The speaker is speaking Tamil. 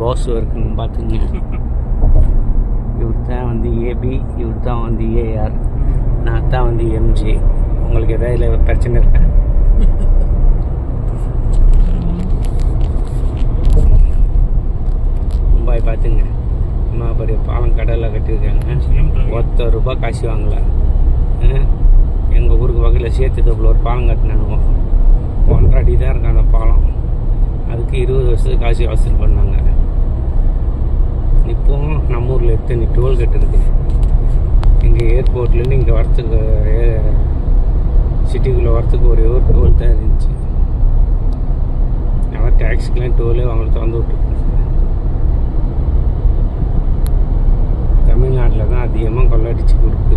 பாஸ் இருக்குன்னு பார்த்துங்க. இவர் தான் வந்து ஏபி, இவர் தான் வந்து ஏஆர், நான் தான் வந்து எம்ஜி. உங்களுக்கு எதாவது பிரச்சனை இருக்கா? மும்பாய் பார்த்துங்க, இம்மா பெரிய பாலம் கடலில் கட்டியிருக்காங்க. ₹1 காசு வாங்கல. எங்கள் ஊருக்கு வகையில் சேர்த்துக்கப்பில் ஒரு பாலம் கட்டினானுங்க. 1.5 அடி தான் இருக்கும் அந்த பாலம். அதுக்கு 20 வருஷத்துக்கு காசு வசூல் பண்ணாங்க. இப்போவும் நம்ம ஊரில் எத்தனை டோல்கேட் இருக்குது. இங்கே ஏர்போர்ட்லேருந்து இங்கே வரத்துக்கு, சிட்டிக்குள்ளே வரத்துக்கு ஒரே ஒரு டோல் தான் இருந்துச்சு. ஆனால் டேக்ஸிக்கெலாம் டோலே அவங்கள திறந்து விட்டுருக்காங்க. தமிழ்நாட்டில் தான் அதிகமாக கொள்ளடிச்சு கொடுக்கு.